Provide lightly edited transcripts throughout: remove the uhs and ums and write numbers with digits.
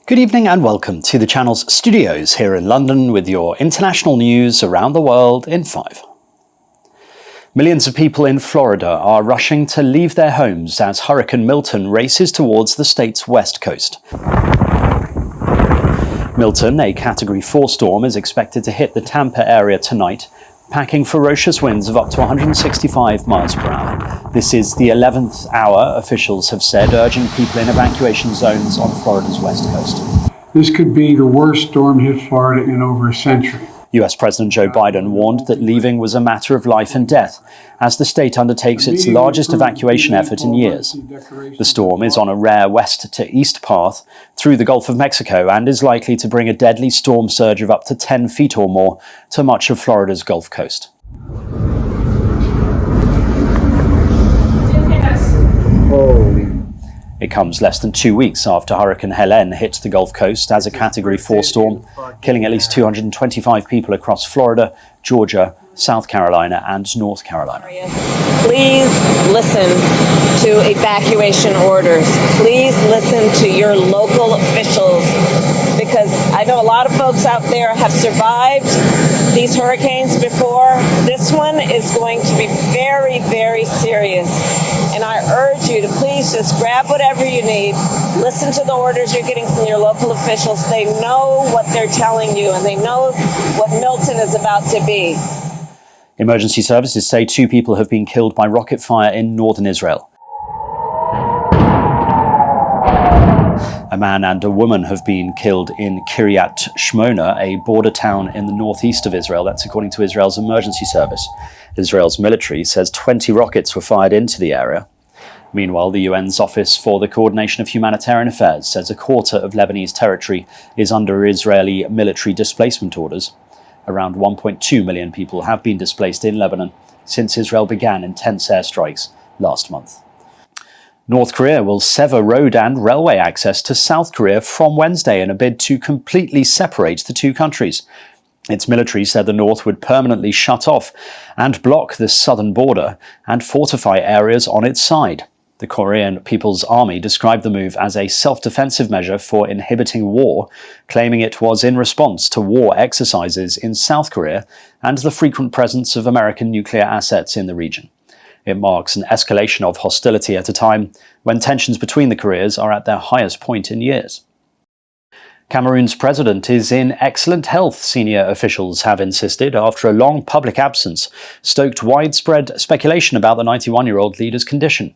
Good evening and welcome to the channel's studios here in London with your international news around the world in 5. Millions of people in Florida are rushing to leave their homes as Hurricane Milton races towards the state's west coast. Milton, a Category 4 storm, is expected to hit the Tampa area tonight, packing ferocious winds of up to 165 miles per hour. This is the 11th hour, officials have said, urging people in evacuation zones on Florida's west coast. This could be the worst storm hit Florida in over a century. US President Joe Biden warned that leaving was a matter of life and death as the state undertakes its largest evacuation effort in years. The storm is on a rare west to east path through the Gulf of Mexico and is likely to bring a deadly storm surge of up to 10 feet or more to much of Florida's Gulf Coast. It comes less than 2 weeks after Hurricane Helene hit the Gulf Coast as a Category 4 storm, killing at least 225 people across Florida, Georgia, South Carolina and North Carolina. Please listen to evacuation orders. Please listen to your local officials, because I know a lot of folks out there have survived these hurricanes before. This one is going to be very, very serious. And I urge you to please just grab whatever you need. Listen to the orders you're getting from your local officials. They know what they're telling you, and they know what Milton is about to be. Emergency services say 2 people have been killed by rocket fire in northern Israel. A man and a woman have been killed in Kiryat Shmona, a border town in the northeast of Israel. That's according to Israel's emergency service. Israel's military says 20 rockets were fired into the area. Meanwhile, the UN's Office for the Coordination of Humanitarian Affairs says a quarter of Lebanese territory is under Israeli military displacement orders. Around 1.2 million people have been displaced in Lebanon since Israel began intense airstrikes last month. North Korea will sever road and railway access to South Korea from Wednesday in a bid to completely separate the two countries. Its military said the North would permanently shut off and block the southern border and fortify areas on its side. The Korean People's Army described the move as a self-defensive measure for inhibiting war, claiming it was in response to war exercises in South Korea and the frequent presence of American nuclear assets in the region. It marks an escalation of hostility at a time when tensions between the Koreas are at their highest point in years. Cameroon's president is in excellent health, senior officials have insisted, after a long public absence stoked widespread speculation about the 91-year-old leader's condition.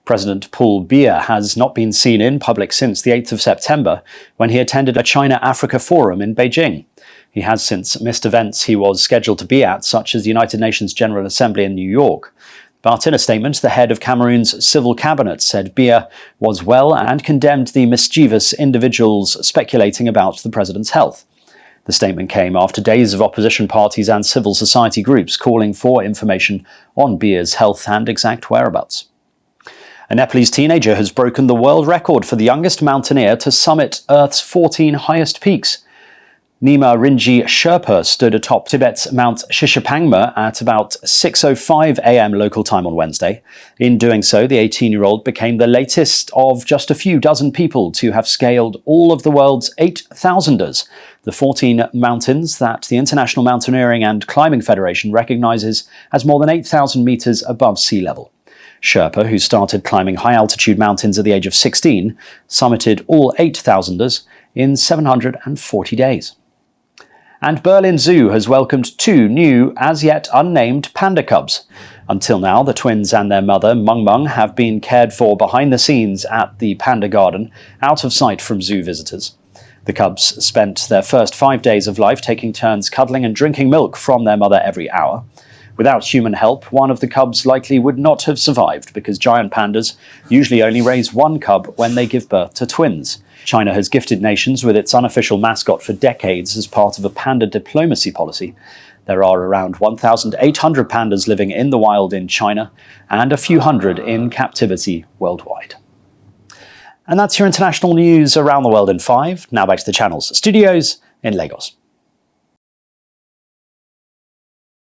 President Paul Biya has not been seen in public since the 8th of September, when he attended a China-Africa forum in Beijing. He has since missed events he was scheduled to be at, such as the United Nations General Assembly in New York. But in a statement, the head of Cameroon's civil cabinet said Biya was well and condemned the mischievous individuals speculating about the president's health. The statement came after days of opposition parties and civil society groups calling for information on Biya's health and exact whereabouts. A Nepalese teenager has broken the world record for the youngest mountaineer to summit Earth's 14 highest peaks. Nima Rinji Sherpa stood atop Tibet's Mount Shishapangma at about 6:05 a.m. local time on Wednesday. In doing so, the 18-year-old became the latest of just a few dozen people to have scaled all of the world's 8,000ers, the 14 mountains that the International Mountaineering and Climbing Federation recognizes as more than 8,000 meters above sea level. Sherpa, who started climbing high-altitude mountains at the age of 16, summited all 8,000ers in 740 days. And Berlin Zoo has welcomed 2 new, as-yet unnamed panda cubs. Until now, the twins and their mother, Mung Mung, have been cared for behind the scenes at the Panda Garden, out of sight from zoo visitors. The cubs spent their first 5 days of life taking turns cuddling and drinking milk from their mother every hour. Without human help, one of the cubs likely would not have survived, because giant pandas usually only raise 1 cub when they give birth to twins. China has gifted nations with its unofficial mascot for decades as part of a panda diplomacy policy. There are around 1,800 pandas living in the wild in China and a few hundred in captivity worldwide. And that's your international news around the world in 5. Now back to the channel's studios in Lagos.